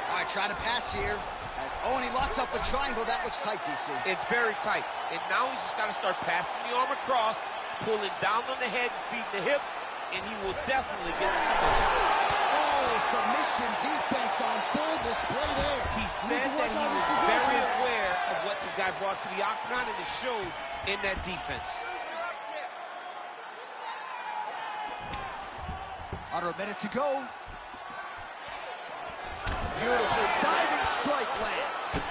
All right, trying to pass here. Oh, and he locks up a triangle. That looks tight, DC. It's very tight, and now he's just got to start passing the arm across, pulling down on the head and feeding the hips, and he will definitely get the submission. Oh, submission defense on full display there. He said that he was very aware of what this guy brought to the octagon, and it showed in that defense. Under a minute to go. Beautiful diving strike lands.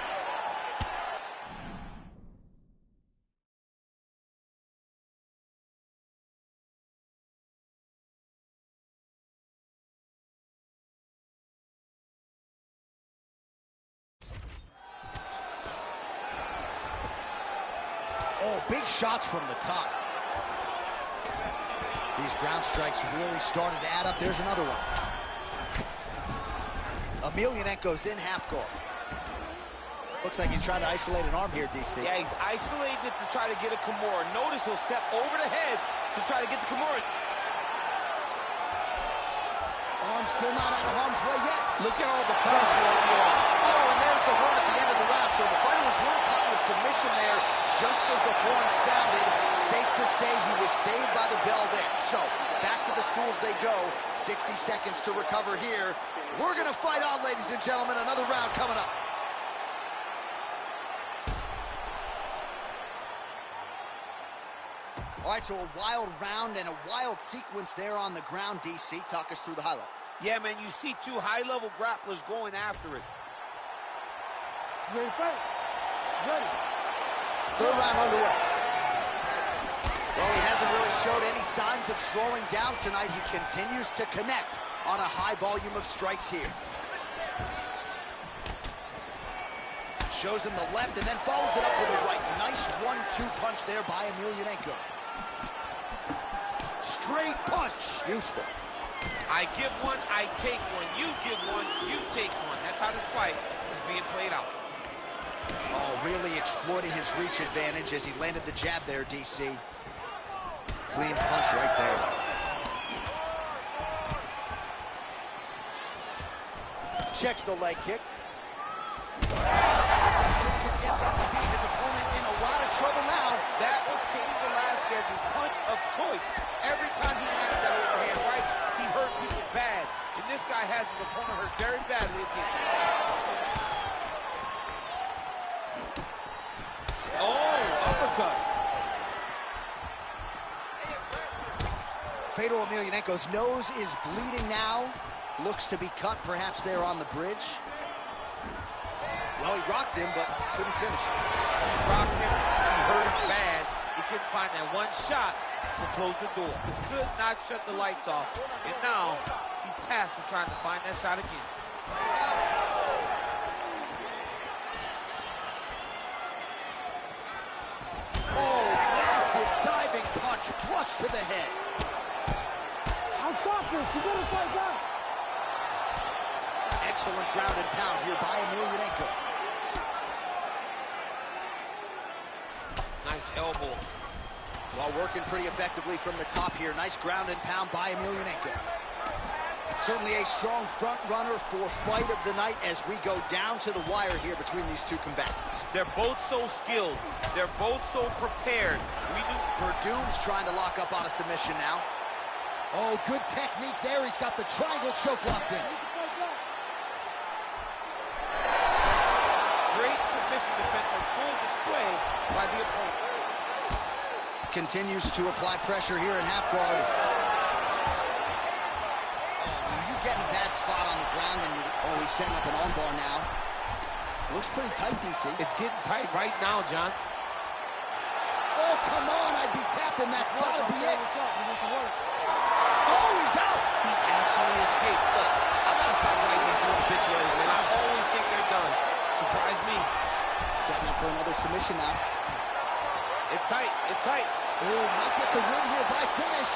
Oh, big shots from the top. These ground strikes really started to add up. There's another one. Emelianenko's in half guard. Looks like he's trying to isolate an arm here, DC. Yeah, he's isolating it to try to get a Kimura. Notice he'll step over the head to try to get the Kimura. Arm still not out of harm's way yet. Look at all the pressure on the arm. Oh, and there's the horn at the end of the round. So the fighter was really caught in a submission there just as the horn sounded. Safe to say he was saved by the bell there. So back to the stools they go. 60 seconds to recover here. We're going to fight on, ladies and gentlemen. Another round coming up. All right, so a wild round and a wild sequence there on the ground, DC. Talk us through the highlight. Yeah, man, you see two high-level grapplers going after it. Ready to fight? Ready. Third round underway. Well, he hasn't really showed any signs of slowing down tonight. He continues to connect on a high volume of strikes here. Shows him the left and then follows it up with a right. Nice 1-2 punch there by Emelianenko. Straight punch. Useful. I give one, I take one. You give one, you take one. That's how this fight is being played out. Oh, really exploiting his reach advantage as he landed the jab there, DC. Clean punch right there. Checks the leg kick. Gets up to beat his opponent in a lot of trouble now. That was Cain Velasquez's punch of choice. Every time he landed that overhand right, he hurt people bad. And this guy has his opponent hurt very badly again. Oh, uppercut. Fedor Emelianenko's nose is bleeding now. Looks to be cut, perhaps there on the bridge. Well, he rocked him, but couldn't finish it. He rocked him, he hurt him bad. He couldn't find that one shot to close the door. He could not shut the lights off. And now, he's tasked with trying to find that shot again. to the head. I'll stop this. You better fight back. Excellent ground and pound here by Emelianenko. Nice elbow. While working pretty effectively from the top here. Nice ground and pound by Emelianenko. Certainly a strong front runner for fight of the night as we go down to the wire here between these two combatants. They're both so skilled. They're both so prepared. Verdum's trying to lock up on a submission now. Oh, good technique there. He's got the triangle choke locked in. Great submission defense on full display by the opponent. Continues to apply pressure here in half guard. You get in a bad spot on the ground and he's setting up an armbar now. Looks pretty tight, DC. It's getting tight right now, John. Oh, come on, I'd be tapping. That's gotta be it. Oh, he's out. He actually escaped. Look, I gotta stop writing these dudes obituaries, man. I always think they're done. Surprise me. Setting up for another submission now. It's tight. It's tight. Oh, might get the win here by finish.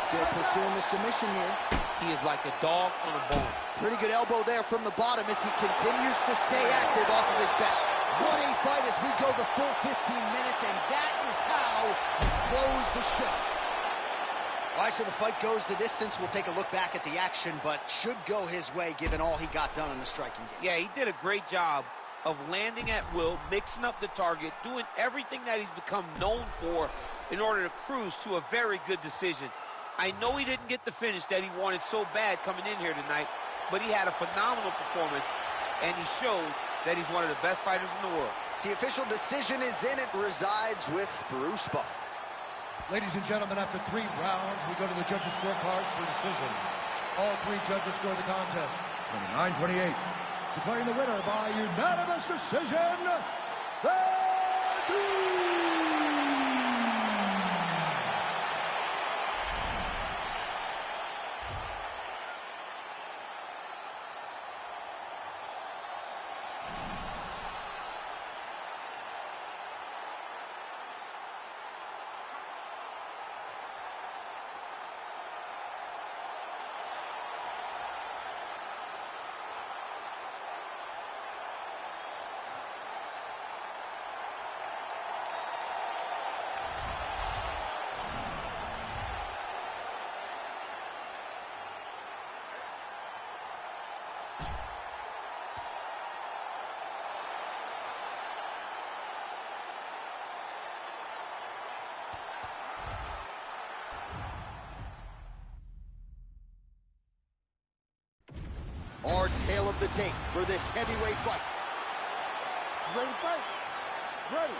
Still pursuing the submission here. He is like a dog on a bone. Pretty good elbow there from the bottom as he continues to stay active off of his back. What a fight as we go the full 15 minutes, and that is how we close the show. All right, so the fight goes the distance. We'll take a look back at the action, but should go his way given all he got done in the striking game. Yeah, he did a great job of landing at will, mixing up the target, doing everything that he's become known for in order to cruise to a very good decision. I know he didn't get the finish that he wanted so bad coming in here tonight, but he had a phenomenal performance, and he showed that he's one of the best fighters in the world. The official decision is in. It resides with Bruce Buffer. Ladies and gentlemen, after 3 rounds, we go to the judges' scorecards for decision. All 3 judges scored the contest 29-28. Declaring the winner by unanimous decision, our tale of the tape for this heavyweight fight. Ready to fight? Ready.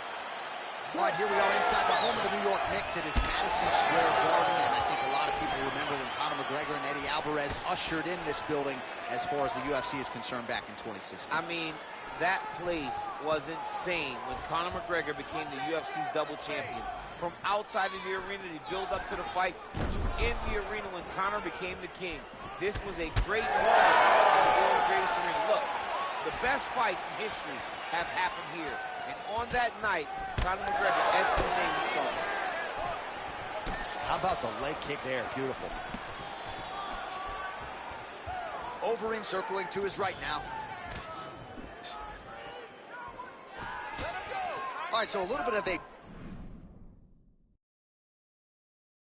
All right, here we are inside the home of the New York Knicks. It is Madison Square Garden, and I think a lot of people remember when Conor McGregor and Eddie Alvarez ushered in this building as far as the UFC is concerned back in 2016. I mean, that place was insane when Conor McGregor became the UFC's double champion. From outside of the arena to build up to the fight, to in the arena when Conor became the king. This was a great moment in the world's greatest arena. Look, the best fights in history have happened here. And on that night, Conor McGregor etched his name in stone. How about the leg kick there? Beautiful. Overeem circling to his right now. All right, so a little bit of a